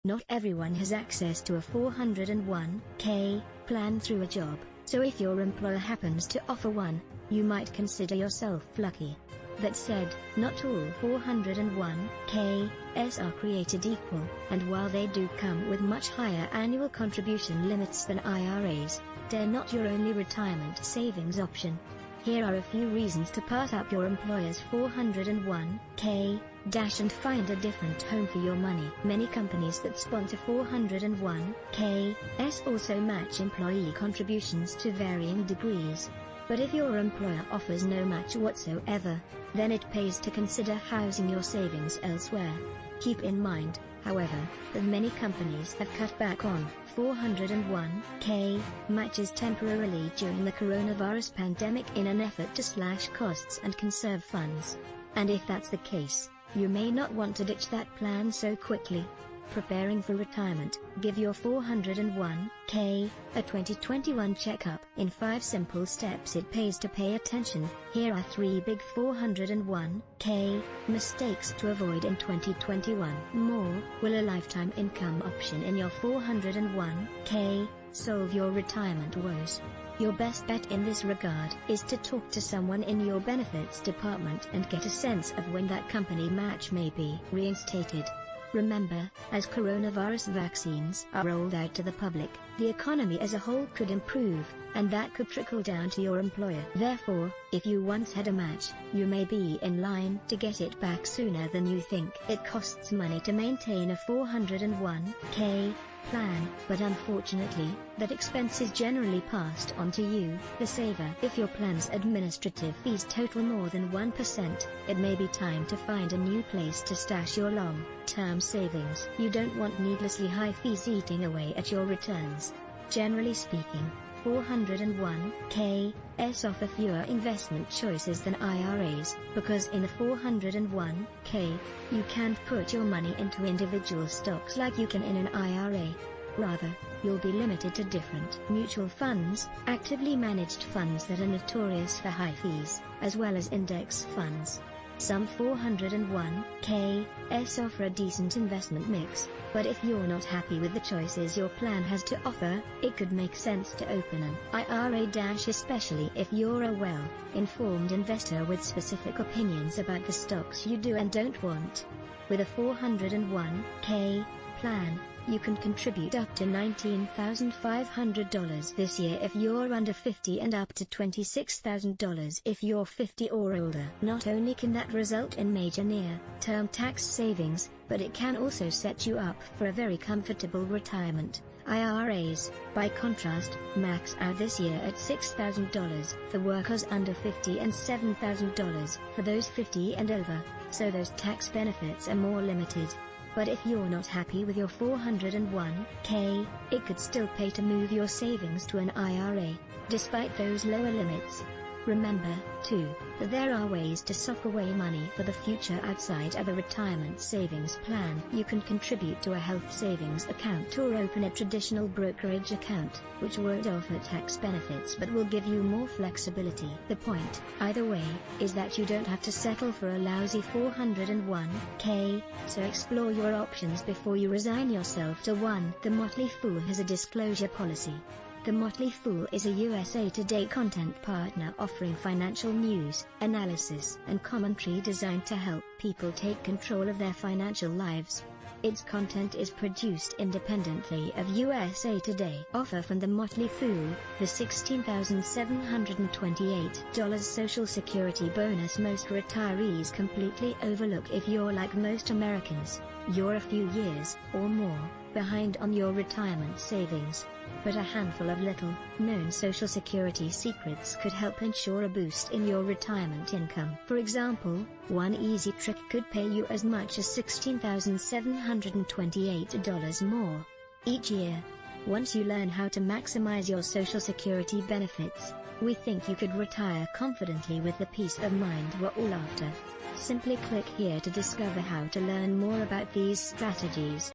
Not everyone has access to a 401k plan through a job, so if your employer happens to offer one, you might consider yourself lucky. That said, not all 401k's are created equal, and while they do come with much higher annual contribution limits than IRAs, they're not your only retirement savings option. Here are a few reasons to pass up your employer's 401k and find a different home for your money. Many companies that sponsor 401k's also match employee contributions to varying degrees. But if your employer offers no match whatsoever, then it pays to consider housing your savings elsewhere. Keep in mind, however, that many companies have cut back on 401k matches temporarily during the coronavirus pandemic in an effort to slash costs and conserve funds. And if that's the case, you may not want to ditch that plan so quickly. Preparing for retirement, give your 401k a 2021 checkup. In 5 simple steps it pays to pay attention. Here are 3 big 401k mistakes to avoid in 2021. More, will a lifetime income option in your 401k solve your retirement woes? Your best bet in this regard is to talk to someone in your benefits department and get a sense of when that company match may be reinstated. Remember, as coronavirus vaccines are rolled out to the public, the economy as a whole could improve, and that could trickle down to your employer. Therefore, if you once had a match, you may be in line to get it back sooner than you think. It costs money to maintain a 401k plan, but unfortunately, that expense is generally passed on to you, the saver. If your plan's administrative fees total more than 1%, it may be time to find a new place to stash your long-term savings. You don't want needlessly high fees eating away at your returns. Generally speaking, 401k's offer fewer investment choices than IRAs, because in a 401k, you can't put your money into individual stocks like you can in an IRA. Rather, you'll be limited to different mutual funds, actively managed funds that are notorious for high fees, as well as index funds. Some 401k's offer a decent investment mix, but if you're not happy with the choices your plan has to offer, it could make sense to open an IRA, especially if you're a well-informed investor with specific opinions about the stocks you do and don't want. With a 401k plan, you can contribute up to $19,500 this year if you're under 50 and up to $26,000 if you're 50 or older. Not only can that result in major near-term tax savings, but it can also set you up for a very comfortable retirement. IRAs, by contrast, max out this year at $6,000 for workers under 50 and $7,000 for those 50 and over, so those tax benefits are more limited. But if you're not happy with your 401k, it could still pay to move your savings to an IRA, despite those lower limits. Remember, too, that there are ways to sock away money for the future outside of a retirement savings plan. You can contribute to a health savings account or open a traditional brokerage account, which won't offer tax benefits but will give you more flexibility. The point, either way, is that you don't have to settle for a lousy 401k, so explore your options before you resign yourself to one. The Motley Fool has a disclosure policy. The Motley Fool is a USA Today content partner offering financial news, analysis, and commentary designed to help people take control of their financial lives. Its content is produced independently of USA Today. Offer from The Motley Fool, the $16,728 Social Security bonus most retirees completely overlook. If you're like most Americans, you're a few years, or more, behind on your retirement savings. But a handful of little-known Social Security secrets could help ensure a boost in your retirement income. For example, one easy trick could pay you as much as $16,728 more each year. Once you learn how to maximize your Social Security benefits, we think you could retire confidently with the peace of mind we're all after. Simply click here to discover how to learn more about these strategies.